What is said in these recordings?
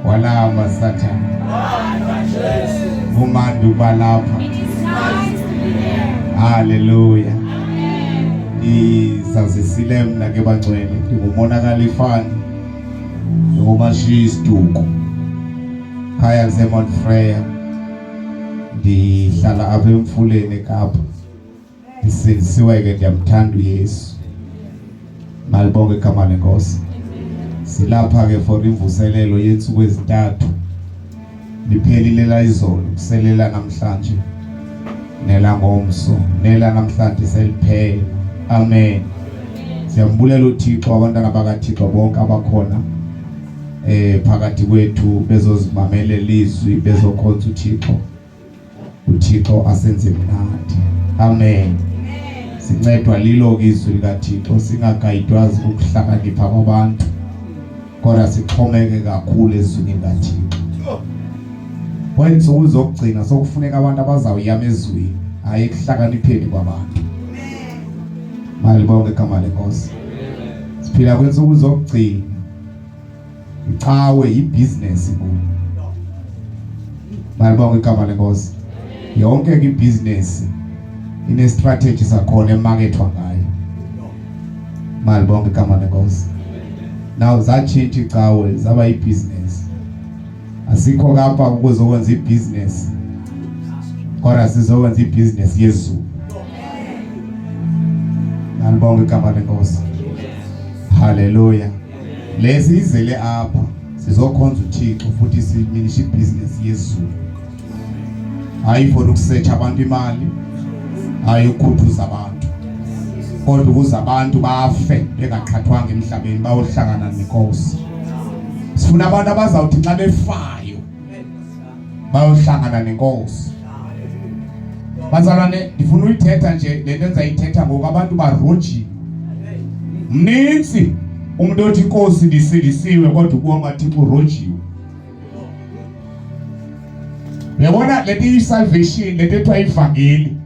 walamba Sathane umandu balapha. Hallelujah. Izazisile mna ke bangcwele ndingumonakala ifani ngomashiya isiduko khaya kuseMount Freya, ndihlala apha eMfuleni eKapa. Ndisindisiwe ke ndiyamthanda uYesu. Malibonke igama lenkosi. Silapha ke for imvuselelo yensuku ezintathu. Liphelile la izolo kuselela namhlanje nela ngomso nela namhlanje seliphela. Amen. Siyambulela uThixo abantwana bakaThixo bonke abakhona phakathi kwethu bezozibamela ilizwi bezokhonza uThixo. uThixo asenze mnandi. Amen. Sincedwa lilo izwi likaThixo, singagayidwa ukuhlakanipha kwabantu kodwa sixhomeke kakhulu ezwini likaThixo. Kwensuku zokugcina sokufuneka abantu abazawuyama ezwini hayi ekuhlakanipheni kwabantu. Malibonke igama lenkosi. Siphila kwensuku zokugcina. Icawe ibusiness kulo. Malibonke igama lenkosi. Yonke ke ibusiness ine strategy sakhona emarketwa ngayo. Malibonke igama lenkosi. Now zachinja icawe zaba ibusiness. Asikho kapha ukuzokwenza ibusiness kodwa sizokwenza ibusiness yesu. Malibonke igama lenkosi. Hallelujah. Lesi izele apha sizokhonza uThixo futhi siminisha ibusiness yesu. Hayi for ukusearch abantu imali, hayi ukukhuthuza abantu, kodwa ukuze abantu bafe bengaqhathwanga emhlabeni bayohlangana nenkosi. Sifuna abantu abazawuthi xa befayo bayohlangana nenkosi. Bazalwane, ndifuna uyithetha nje lento enzayithetha ngoku abantu barojiwe. Mninzi umuntu othi inkosi ndisindisiwe kodwa kuwa mathiphu urojiwe. Uyabona lento yi-salvation, lento ethiwa ivangeli.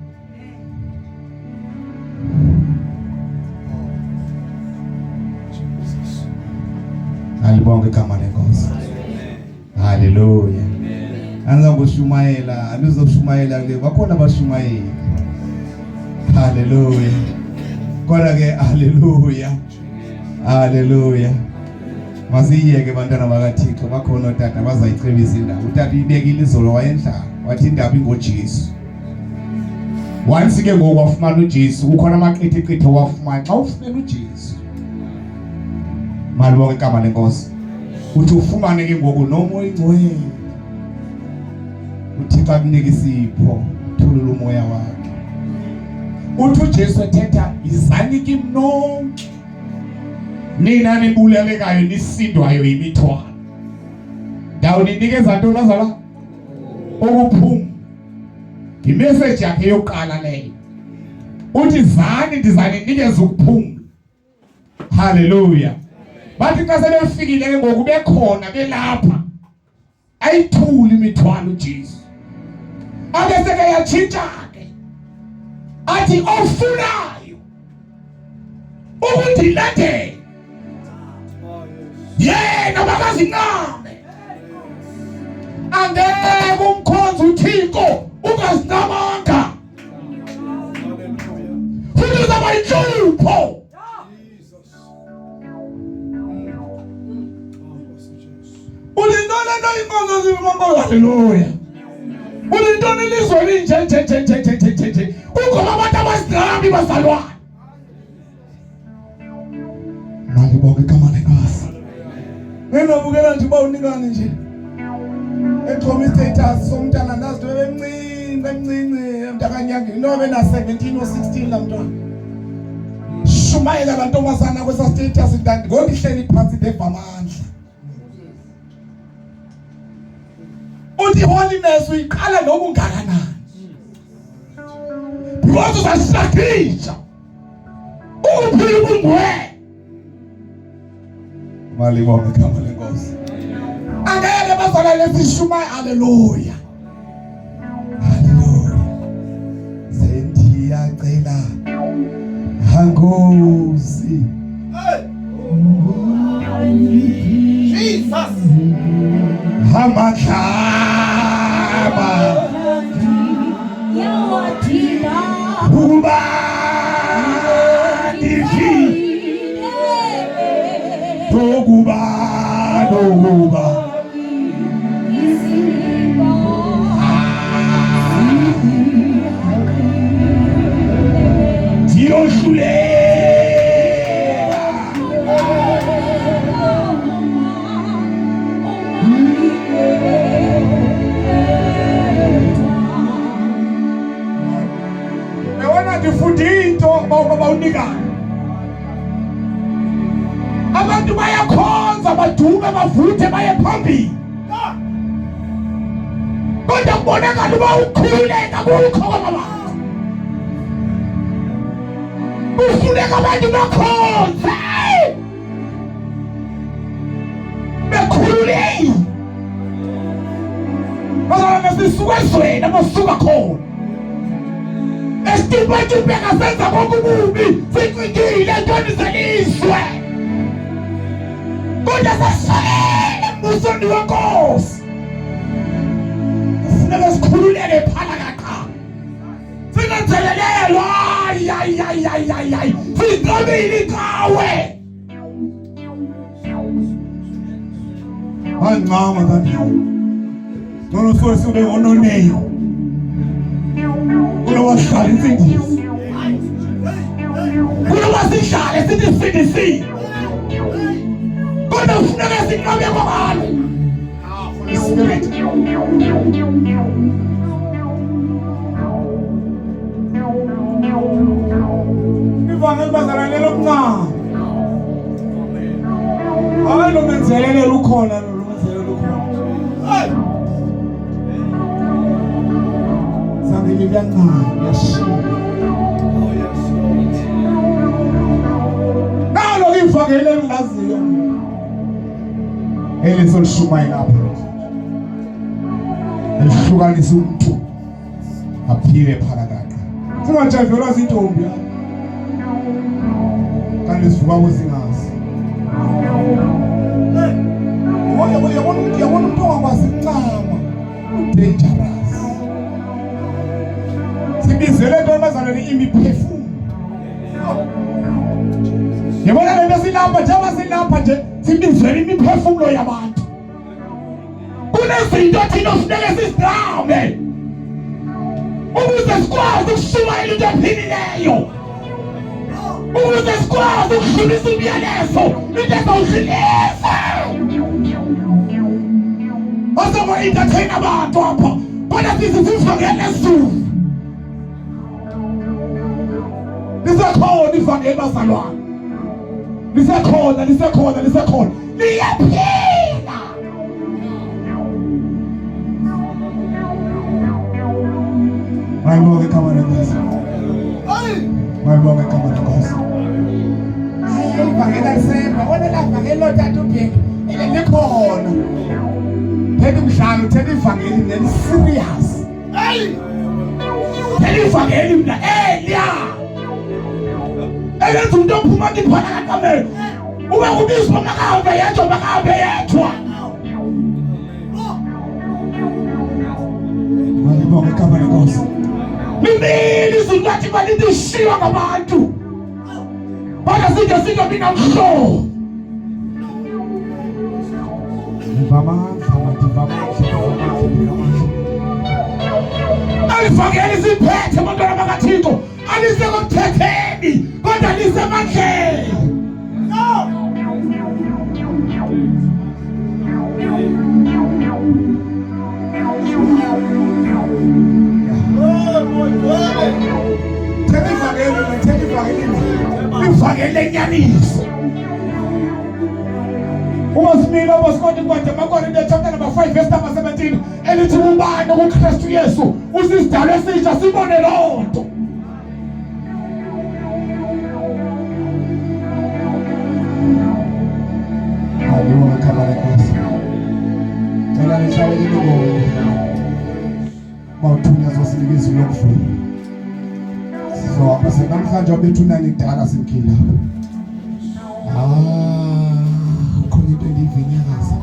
Alibonke igama lenkosi. Hallelujah. Anza kushumayela, anizoshumayela kule bakhona abashumayeli. Hallelujah. Kodwa ke hallelujah. Hallelujah. Masiyeke bantwana bakaThixo bakhona otata bazayicebisa indaba. Utata ibekile izolo wayendlala wathi indaba ingoJesu. Once ke ngoku wafumana uJesu kukhona amaqithiqithi wafumana xa ufumene uJesu. Malibonke igama lenkosi. Uthi ufumane ke ngoku nomoya ingcwele. uThixo akunika isipho, thulula umoya wakhe. Uthi uJesu ethetha izani kimi nonke nina nibulelekayo nisindwayo imithwalo. Ndawuninikeza ntoni azala? Ukuphuma. Imessage yakhe yokuqala leyo. Uthi zani ndizaninikeza ukuphumula. Hallelujah. Bathi xa sebefikile ke ngoku bekhona belapha ayithuli imithwalo uJesu. Abese ke yatshintsha ke. Athi ofunayo ukundilandela yena bakazinqame. Angeke umkhonza uThixo ungazinqamanga. Futhi uzaba inhlupho. Ulintoni lento inkonzo zibongo. Hallelujah. Ulintoni ilizwe linje. Kukhona abantu abazinqami bazalwane. Malibonke igama lenkosi. Nginobukela nje bawunikane nje. Exhoma status somntana nazi bemncane mntakanyanga nobe na 17 or 16 la mntwana. Shumayela abantombazana kwesa status ndandi ngolihleli phansi bevamandla. Uthi holiness uyiqala nokungakanani. Because uzasakhisha. Ukuphila ubungwe. Malibonke igama lenkosi. Angeke bazala lesishuma. Hallelujah. Hallelujah. Sendiyacela hangosi. Jesus. Amahlaba yawathina ukuba ndithi ukuba izimo ndiyohlulela bewona ndifunde into bawunikana abantu bayakhonza badume bavuthe baye phambili kodwa kubonakala uba ukhululeka kukho kwabantu kufuneka abantu bakhonze bekhululekile bazalwane sisuka ezweni abasuka khona esitupatupeka senza konke ububi sicikile entoni zelizwe kodwa sasayele embusweni wenkosi kufuneka sikhululeke phalakaqa singenzelelelwa hayi siziqabile ikawe hancama kanjalo nono soke sibe ngononeyo kulowahlala insindisi kulowasihlale sithi sindisi kodwa kufuneka sinqabe kwabalo Spirit ivangeli bazalwane lokuncane hayi lo menzelelo ukhona lo menzelelo ukhona sangeli kancane yashiya nalo ivangeli engilaziyo elisolishumayela lapha elihlukanisa umuntu aphile phalakaqa singajavelwa zintombi kanti sivuka kuzingazi yabona umuntu ongakwazi incama dangerous sibizele into abazalwane imiphefumulo yabona lento silapha njengoba silapha nje sibizele imiphefumulo yabantu kunezinto thina kufuneka sizame ukuze sikwazi ukushumayela into ephilileyo ukuze sikwazi ukudlulisa umyalezo into ezawudlulisa bazoma-entertain abantu apha kodwa sithi sivangele ezulu lisekhona ivangeli bazalwane lisekhona liyaphila mayibonge igama lenkosi mayibonge igama lenkosi ivangeli alisemba ona lavangeli lotata ubheki ile likhona thetha umdlalo thetha ivangeli neli-serious thetha ivangeli mna eliya elenza umuntu ophuma kiphana kakamela ube kubizwa makahambe yethwa mayibonge igama lenkosi limile izulu lathi balidishiwa ngabantu bana singabi namhlobo alivangeli siphethe abantwana bakaThixo alisekumthetheni kodwa lisemandleni ivangeli enyaniso umasimile obosikoti kwade maKorinto chapter number 5 verse number 17 elithi ubani kuKristu Yesu usisidalwa esitsha sibone loo nto Ayuwa kama lenkosi Tala nishawe kidogo Mawutunya zosinikizwe lokufuna Sizohamba senamhlanje wabethunani kudala simkhila khona into endiyivinyakaza